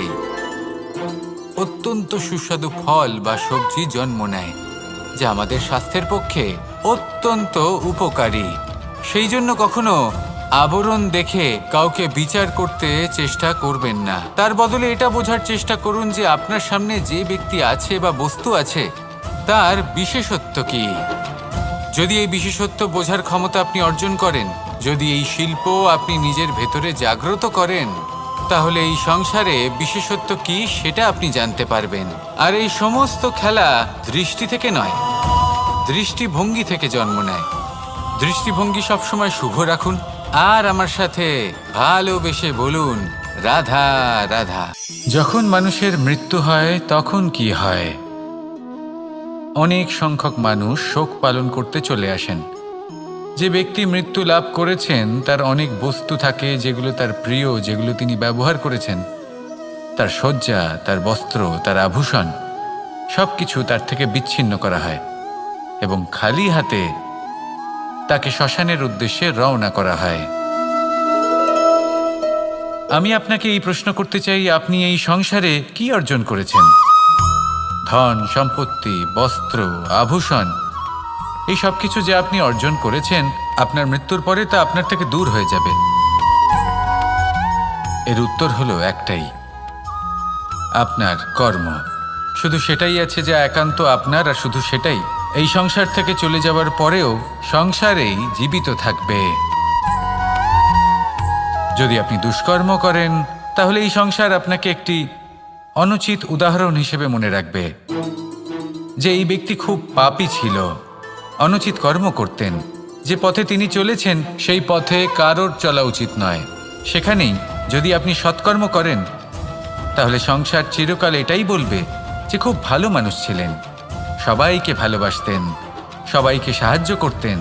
অত্যন্ত সুস্বাদু ফল বা সবজি জন্ম নেয়, যা আমাদের স্বাস্থ্যের পক্ষে অত্যন্ত উপকারী। সেই জন্য কখনো আবরণ দেখে কাউকে বিচার করতে চেষ্টা করবেন না। তার বদলে এটা বোঝার চেষ্টা করুন যে আপনার সামনে যে ব্যক্তি আছে বা বস্তু আছে, তার বিশেষত্ব কি। যদি এই বিশেষত্ব বোঝার ক্ষমতা আপনি অর্জন করেন, যদি এই শিল্প আপনি নিজের ভেতরে জাগ্রত করেন, তাহলে এই সংসারে বিশেষত্ব কি সেটা আপনি জানতে পারবেন। আর এই সমস্ত খেলা দৃষ্টি থেকে নয়, দৃষ্টিভঙ্গি থেকে জন্ম নেয়। দৃষ্টিভঙ্গি সবসময় শুভ রাখুন। আর আমার সাথে ভালোবেসে বলুন, রাধা রাধা। যখন মানুষের মৃত্যু হয় তখন কি হয়? অনেক সংখ্যক মানুষ শোক পালন করতে চলে আসেন। যে ব্যক্তি মৃত্যু লাভ করেছেন তার অনেক বস্তু থাকে যেগুলো তার প্রিয়, যেগুলো তিনি ব্যবহার করেছেন। তার শয্যা, তার বস্ত্র, তার আভূষণ, সবকিছু তার থেকে বিচ্ছিন্ন করা হয় এবং খালি হাতে তাকে শ্মশানের উদ্দেশ্যে রওনা করা হয়। আমি আপনাকে এই প্রশ্ন করতে চাই, আপনি এই সংসারে কি অর্জন করেছেন? ধন, সম্পত্তি, বস্ত্র, আভূষণ, এই সব কিছু যে আপনি অর্জন করেছেন, আপনার মৃত্যুর পরে তা আপনার থেকে দূর হয়ে যাবে। এর উত্তর হলো একটাই, আপনার কর্ম। শুধু সেটাই আছে যা একান্ত আপনার, আর শুধু সেটাই এই সংসার থেকে চলে যাওয়ার পরেও সংসারেই জীবিত থাকবে। যদি আপনি দুষ্কর্ম করেন, তাহলে এই সংসার আপনাকে একটি অনুচিত উদাহরণ হিসেবে মনে রাখবে যে এই ব্যক্তি খুব পাপী ছিল, অনুচিত কর্ম করতেন। যে পথে তিনি চলেছেন সেই পথে কারোর চলা উচিত নয়। সেখানেই যদি আপনি সৎকর্ম করেন, তাহলে সংসার চিরকাল এটাই বলবে যে খুব ভালো মানুষ ছিলেন, সবাইকে ভালোবাসতেন, সবাইকে সাহায্য করতেন,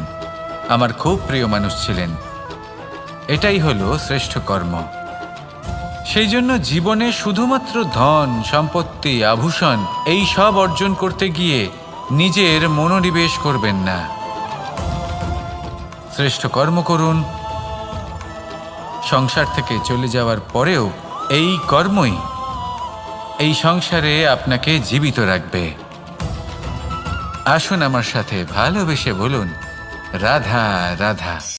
আমার খুব প্রিয় মানুষ ছিলেন। এটাই হলো শ্রেষ্ঠ কর্ম। সেই জন্য জীবনে শুধুমাত্র ধন, সম্পত্তি, আভূষণ এই সব অর্জন করতে গিয়ে নিজের মনোনিবেশ করবেন না। শ্রেষ্ঠ কর্ম করুন। সংসার থেকে চলে যাওয়ার পরেও এই কর্মই এই সংসারে আপনাকে জীবিত রাখবে। আসুন আমার সাথে ভালোবেসে বলুন, রাধা রাধা।